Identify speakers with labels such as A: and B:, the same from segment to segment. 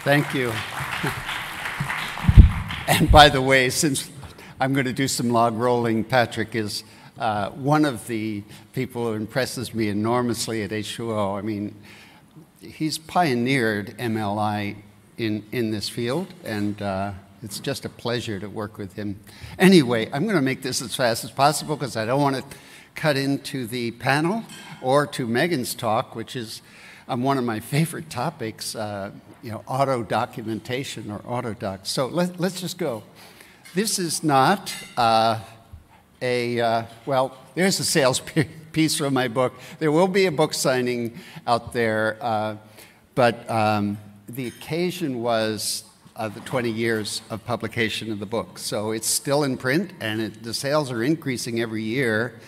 A: Thank you. And by the way, since I'm going to do some log rolling, Patrick is one of the people who impresses me enormously at H2O. I mean, he's pioneered MLI in this field, and it's just a pleasure to work with him. Anyway, I'm going to make this as fast as possible because I don't want to cut into the panel or to Megan's talk, which is one of my favorite topics, auto documentation or autodoc. So let's just go. This is not well, there's a sales piece from my book. There will be a book signing out there, but the occasion was the 20 years of publication of the book. So it's still in print, and the sales are increasing every year,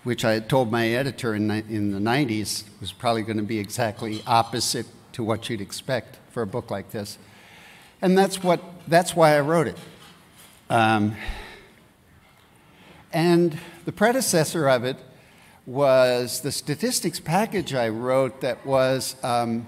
A: which I had told my editor in the 90s was probably going to be exactly opposite to what you'd expect for a book like this. And that's why I wrote it. And the predecessor of it was the statistics package I wrote that was the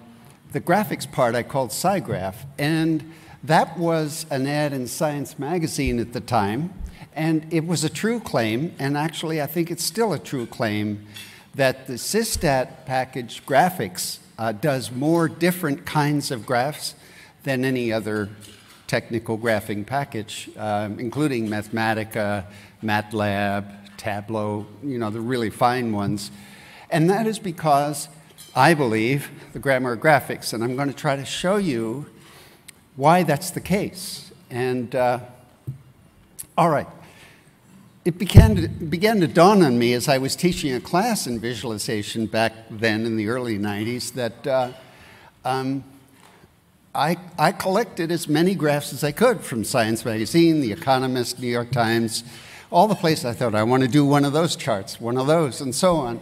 A: graphics part I called SciGraph. And that was an ad in Science magazine at the time. And it was a true claim, and actually I think it's still a true claim, that the Systat package graphics does more different kinds of graphs than any other technical graphing package, including Mathematica, MATLAB, Tableau, the really fine ones. And that is because, I believe, the grammar of graphics, and I'm going to try to show you why that's the case. And all right. It began to dawn on me as I was teaching a class in visualization back then in the early 90s that I collected as many graphs as I could from Science magazine, The Economist, New York Times, all the places. I thought, I want to do one of those charts, one of those, and so on.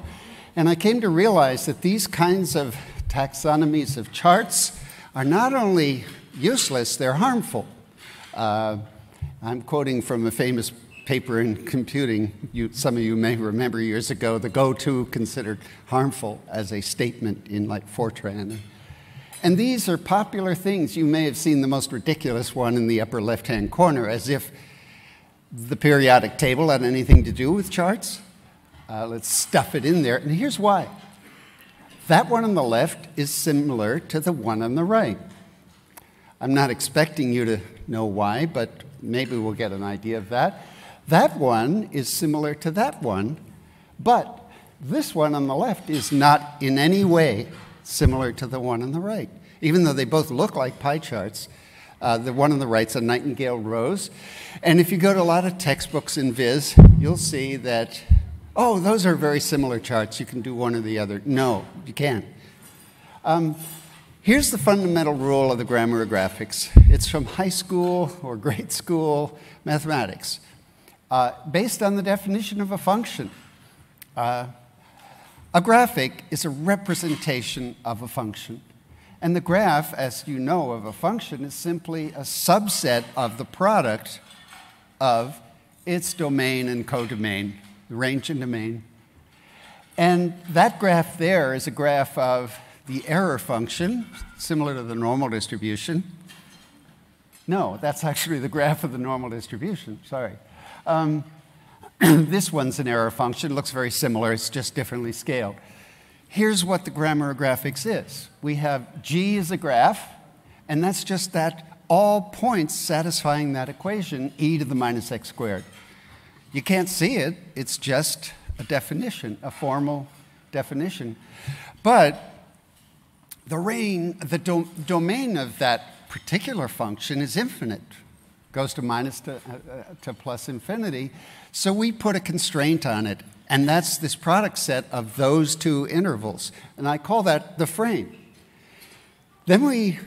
A: And I came to realize that these kinds of taxonomies of charts are not only useless, they're harmful. I'm quoting from a famous paper in computing, some of you may remember years ago, the go-to considered harmful as a statement in like Fortran. And these are popular things. You may have seen the most ridiculous one in the upper left-hand corner, as if the periodic table had anything to do with charts. Let's stuff it in there, and here's why. That one on the left is similar to the one on the right. I'm not expecting you to know why, but maybe we'll get an idea of that. That one is similar to that one, but this one on the left is not in any way similar to the one on the right. Even though they both look like pie charts, the one on the right's a nightingale rose. And if you go to a lot of textbooks in Viz, you'll see that, oh, those are very similar charts. You can do one or the other. No, you can't. Here's the fundamental rule of the grammar of graphics. It's from high school or grade school mathematics. Based on the definition of a function. A graphic is a representation of a function. And the graph, as you know, of a function is simply a subset of the product of its domain and codomain, the range and domain. And that graph there is a graph of the error function, similar to the normal distribution. No, that's actually the graph of the normal distribution, sorry. This one's an error function, looks very similar, it's just differently scaled. Here's what the grammar of graphics is. We have G as a graph, and that's just that all points satisfying that equation, e to the minus x squared. You can't see it, it's just a definition, a formal definition. But the domain of that particular function is infinite. Goes to minus to plus infinity. So we put a constraint on it, and that's this product set of those two intervals. And I call that the frame. Then we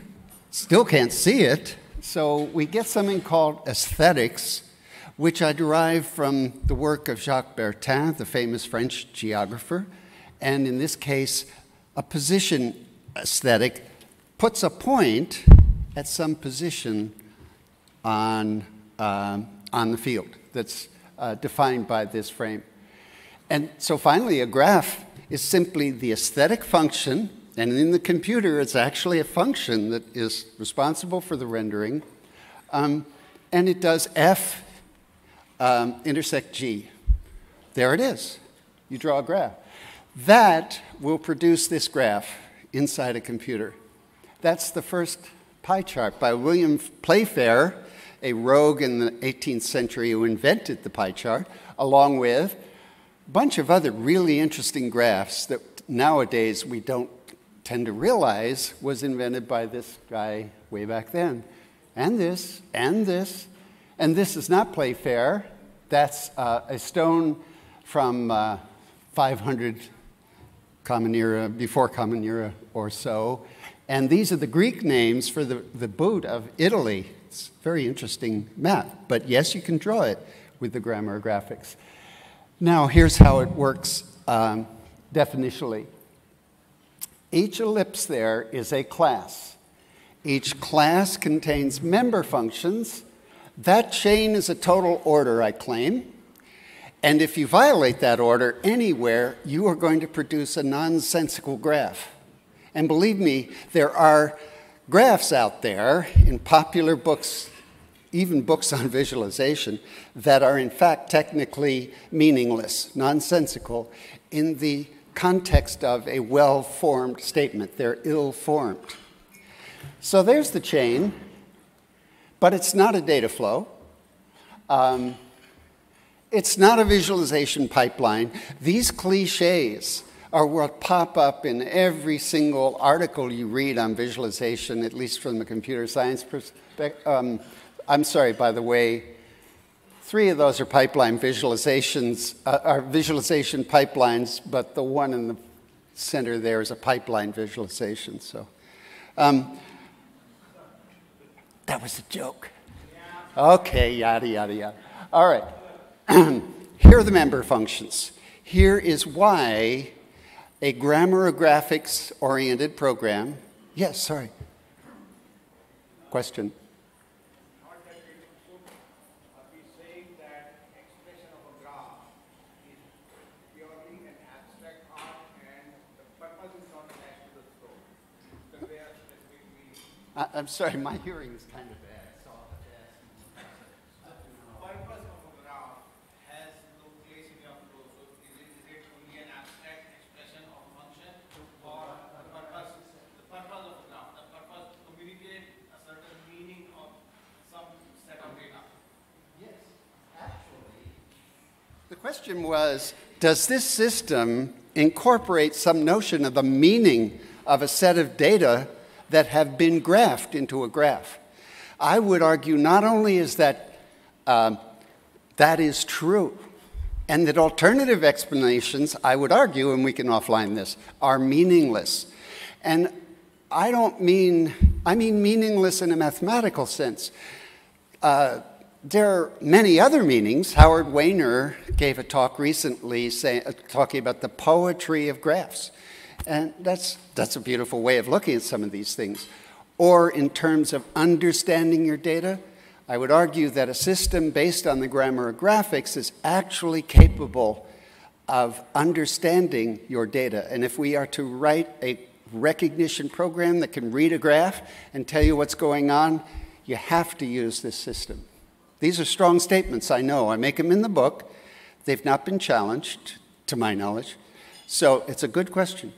A: still can't see it, so we get something called aesthetics, which I derive from the work of Jacques Bertin, the famous French geographer. And in this case, a position aesthetic puts a point at some position on the field that's defined by this frame. And so finally, a graph is simply the aesthetic function And in the computer, it's actually a function that is responsible for the rendering. And it does F intersect G. There it is. You draw a graph. That will produce this graph inside a computer. That's the first pie chart by William Playfair, a rogue in the 18th century who invented the pie chart, along with a bunch of other really interesting graphs that nowadays we don't tend to realize was invented by this guy way back then. And this, and this. And this is not Playfair. That's a stone from 500 Common Era, before Common Era or so. And these are the Greek names for the boot of Italy. It's a very interesting map. But yes, you can draw it with the grammar of graphics. Now, here's how it works definitionally. Each ellipse there is a class. Each class contains member functions. That chain is a total order, I claim. And if you violate that order anywhere, you are going to produce a nonsensical graph. And believe me, there are graphs out there in popular books, even books on visualization, that are in fact technically meaningless, nonsensical, in the context of a well-formed statement. They're ill-formed. So there's the chain, but it's not a data flow. It's not a visualization pipeline. These cliches are what pop up in every single article you read on visualization, at least from the computer science perspective. I'm sorry, by the way, 3 of those are pipeline visualizations, are visualization pipelines, but the one in the center there is a pipeline visualization. So that was a joke. Okay, yada, yada, yada. All right. Here are the member functions. Here is why a grammar of graphics-oriented program. Yes, sorry. Question.
B: Are we saying that expression of a graph is purely an abstract art and the purpose is not attached to the scope? Because they are specific meaning.
A: I'm sorry, my hearing is kind of bad.
B: Purpose of a graph has no place in your flow. So is it only an abstract expression of a function, or the purpose of a graph? The purpose to communicate a certain meaning of some set of data.
A: Yes, actually. The question was, does this system incorporate some notion of the meaning of a set of data that have been graphed into a graph? I would argue not only is that that is true, and that alternative explanations, I would argue, and we can offline this, are meaningless. And I mean meaningless in a mathematical sense. There are many other meanings. Howard Weiner gave a talk recently talking about the poetry of graphs. And that's a beautiful way of looking at some of these things. Or in terms of understanding your data, I would argue that a system based on the grammar of graphics is actually capable of understanding your data. And if we are to write a recognition program that can read a graph and tell you what's going on, you have to use this system. These are strong statements, I know. I make them in the book. They've not been challenged, to my knowledge. So it's a good question.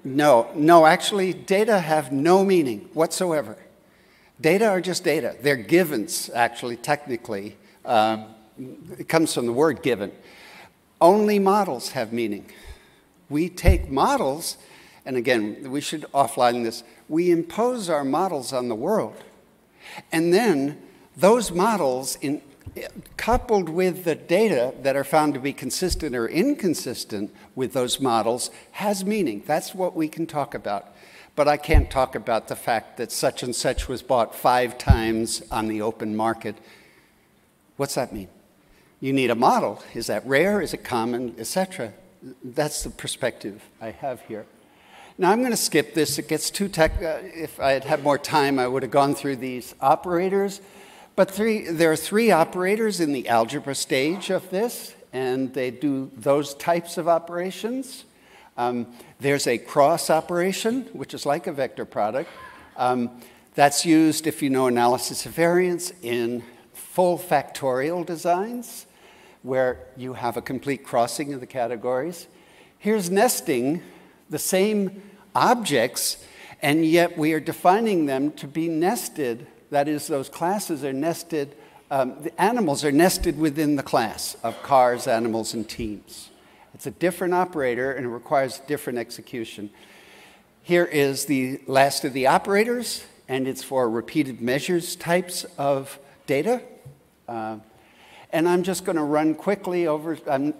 A: No, actually, data have no meaning whatsoever. Data are just data. They're givens, actually, technically. It comes from the word given. Only models have meaning. We take models, and again, we should offline this. We impose our models on the world. And then those models, coupled with the data that are found to be consistent or inconsistent with those models, has meaning. That's what we can talk about. But I can't talk about the fact that such and such was bought 5 times on the open market. What's that mean? You need a model. Is that rare? Is it common? Etc. That's the perspective I have here. Now I'm going to skip this. It gets too if I had more time, I would have gone through these operators. But there are 3 operators in the algebra stage of this, and they do those types of operations. There's a cross operation, which is like a vector product. That's used, if you know analysis of variance, in full factorial designs, where you have a complete crossing of the categories. Here's nesting, the same objects, and yet we are defining them to be nested. That is, those classes are nested, the animals are nested within the class of cars, animals, and teams. It's a different operator, and it requires different execution. Here is the last of the operators, and it's for repeated measures types of data. And I'm just going to run quickly over. I'm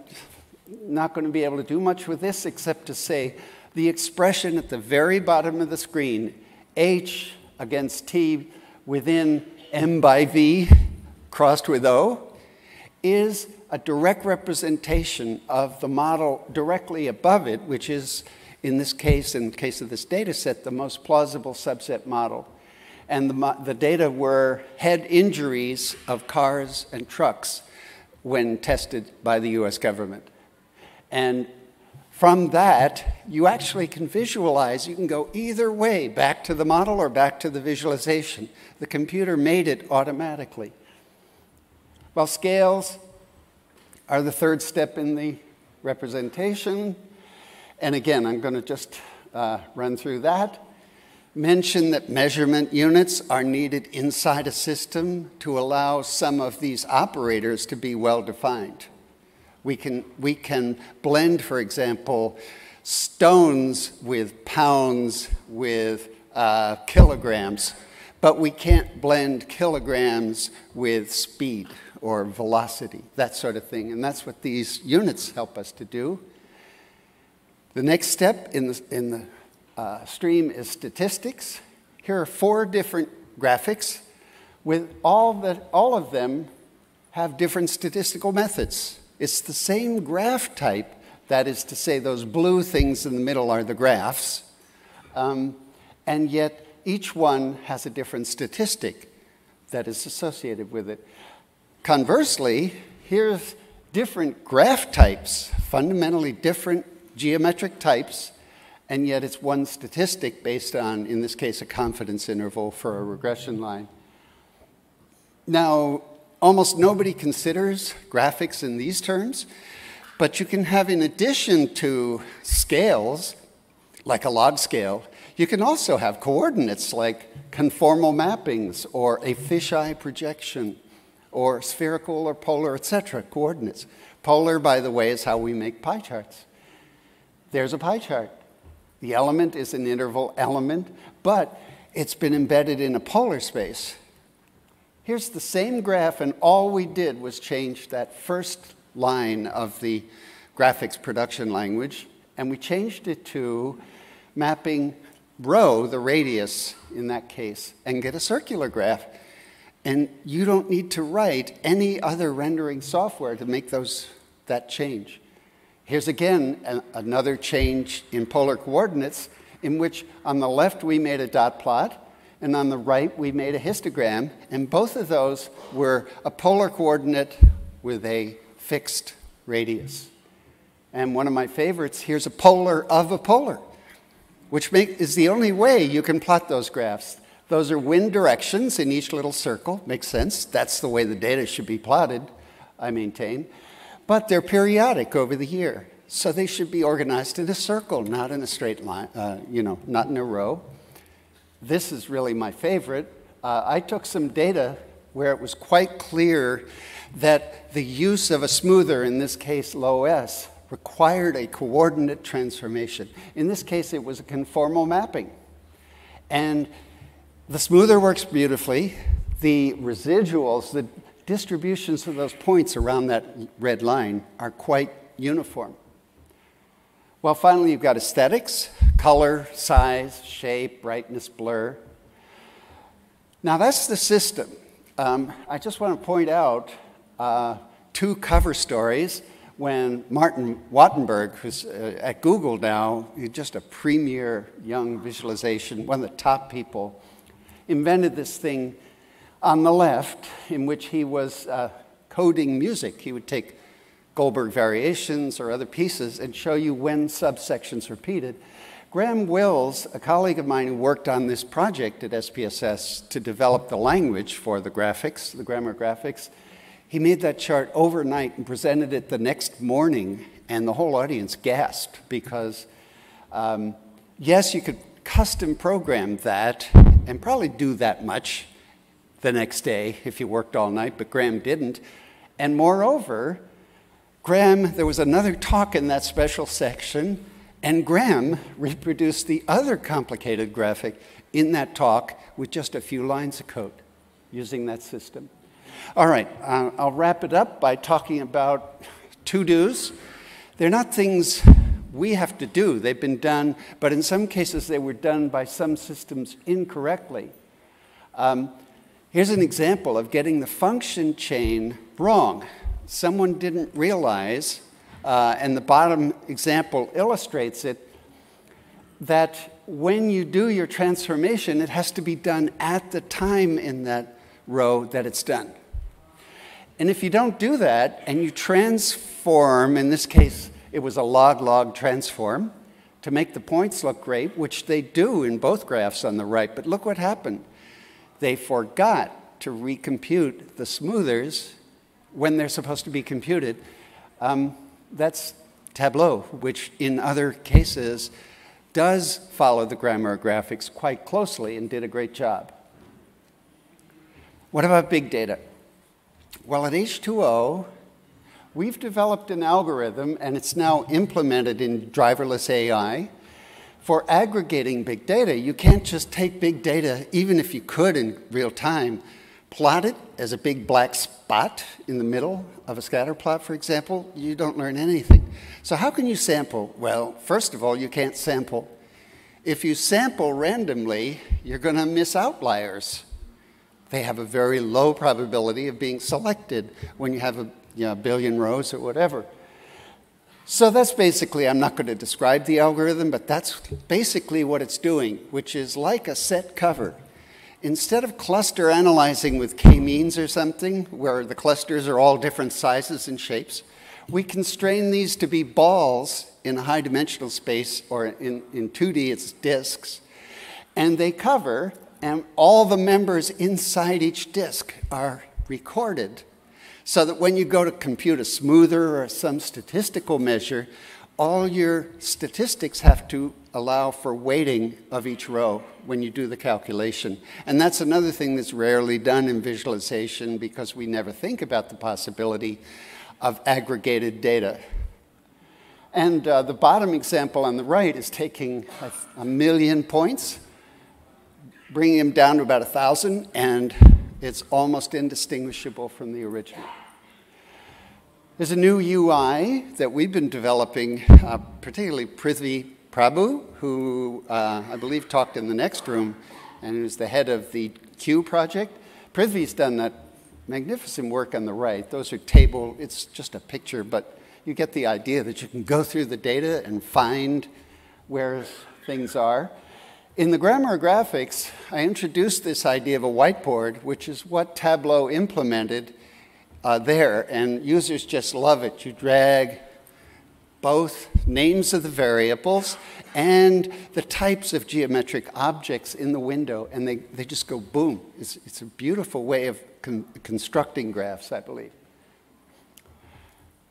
A: not going to be able to do much with this except to say the expression at the very bottom of the screen, H against T within M by V crossed with O, is a direct representation of the model directly above it, which is, in this case, in the case of this data set, the most plausible subset model. And the data were head injuries of cars and trucks when tested by the US government. And from that, you actually can visualize. You can go either way, back to the model or back to the visualization. The computer made it automatically. Well, scales are the third step in the representation. And again, I'm going to just run through that. Mention that measurement units are needed inside a system to allow some of these operators to be well defined. We can blend, for example, stones with pounds with kilograms, but we can't blend kilograms with speed or velocity, that sort of thing. And that's what these units help us to do. The next step in the stream is statistics. Here are 4 different graphics with all of them have different statistical methods. It's the same graph type, that is to say those blue things in the middle are the graphs, and yet each one has a different statistic that is associated with it. Conversely, here's different graph types, fundamentally different geometric types, and yet it's one statistic based on, in this case, a confidence interval for a regression line. Now, almost nobody considers graphics in these terms, but you can have, in addition to scales, like a log scale, you can also have coordinates like conformal mappings or a fisheye projection or spherical or polar, etc., coordinates. Polar, by the way, is how we make pie charts. There's a pie chart. The element is an interval element, but it's been embedded in a polar space. Here's the same graph, and all we did was change that first line of the graphics production language, and we changed it to mapping rho, the radius in that case, and get a circular graph. And you don't need to write any other rendering software to make that change. Here's again another change in polar coordinates, in which on the left we made a dot plot, and on the right we made a histogram, and both of those were a polar coordinate with a fixed radius. And one of my favorites, here's a polar of a polar, which is the only way you can plot those graphs. Those are wind directions in each little circle. Makes sense. That's the way the data should be plotted, I maintain. But they're periodic over the year. So they should be organized in a circle, not in a straight line, not in a row. This is really my favorite. I took some data where it was quite clear that the use of a smoother, in this case low S, required a coordinate transformation. In this case, it was a conformal mapping. And the smoother works beautifully. The residuals, the distributions of those points around that red line are quite uniform. Well, finally, you've got aesthetics, color, size, shape, brightness, blur. Now, that's the system. I just want to point out 2 cover stories when Martin Wattenberg, who's at Google now, he's just a premier young visualization, one of the top people, invented this thing on the left in which he was coding music. He would take Goldberg variations or other pieces and show you when subsections repeated. Graham Wills, a colleague of mine who worked on this project at SPSS to develop the language for the graphics, the grammar graphics, he made that chart overnight and presented it the next morning, and the whole audience gasped because, yes, you could custom program that and probably do that much the next day if you worked all night, but Graham didn't. And moreover, there was another talk in that special section, and Graham reproduced the other complicated graphic in that talk with just a few lines of code using that system. All right, I'll wrap it up by talking about to-dos. They're not things we have to do. They've been done, but in some cases they were done by some systems incorrectly. Here's an example of getting the function chain wrong. Someone didn't realize, and the bottom example illustrates it, that when you do your transformation, it has to be done at the time in that row that it's done. And if you don't do that, and you transform, in this case, it was a log-log transform, to make the points look great, which they do in both graphs on the right, but look what happened. They forgot to recompute the smoothers when they're supposed to be computed. That's Tableau, which in other cases does follow the grammar graphics quite closely and did a great job. What about big data? Well, at H2O, we've developed an algorithm, and it's now implemented in driverless AI, for aggregating big data. You can't just take big data, even if you could in real time, plot it as a big black spot in the middle of a scatter plot, for example. You don't learn anything. So how can you sample? Well, first of all, you can't sample. If you sample randomly, you're going to miss outliers. They have a very low probability of being selected when you have a billion rows or whatever. So that's basically, I'm not going to describe the algorithm, but that's basically what it's doing, which is like a set cover. Instead of cluster analyzing with k-means or something, where the clusters are all different sizes and shapes, we constrain these to be balls in a high-dimensional space, or in 2D, it's disks, and they cover, and all the members inside each disk are recorded, so that when you go to compute a smoother or some statistical measure, all your statistics have to allow for weighting of each row when you do the calculation. And that's another thing that's rarely done in visualization because we never think about the possibility of aggregated data. And the bottom example on the right is taking 1 million points, bringing them down to about 1,000, and it's almost indistinguishable from the original. There's a new UI that we've been developing, particularly Prithvi Prabhu, who I believe talked in the next room, and who's the head of the Q project. Prithvi's done that magnificent work on the right. Those are table, it's just a picture, but you get the idea that you can go through the data and find where things are. In the grammar graphics, I introduced this idea of a whiteboard, which is what Tableau implemented there, and users just love it. You drag both names of the variables and the types of geometric objects in the window, and they just go boom. It's a beautiful way of constructing graphs, I believe.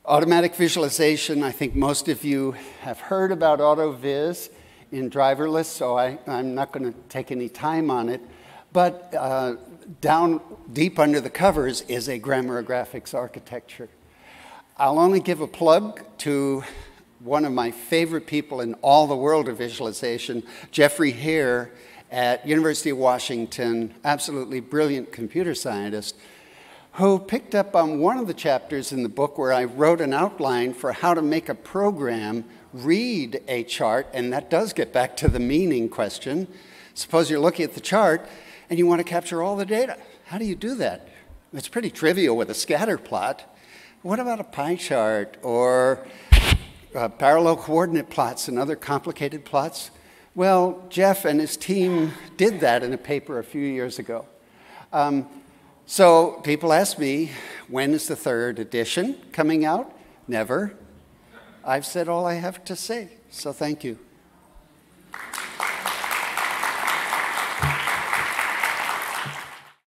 A: Automatic visualization, I think most of you have heard about AutoViz in driverless, so I'm not going to take any time on it. But down deep under the covers is a grammar graphics architecture. I'll only give a plug to one of my favorite people in all the world of visualization, Jeffrey Hare at University of Washington, absolutely brilliant computer scientist, who picked up on one of the chapters in the book where I wrote an outline for how to make a program read a chart, and that does get back to the meaning question. Suppose you're looking at the chart and you want to capture all the data. How do you do that? It's pretty trivial with a scatter plot. What about a pie chart or parallel coordinate plots and other complicated plots? Well, Jeff and his team did that in a paper a few years ago. So people ask me, when is the third edition coming out? Never. I've said all I have to say, so thank you.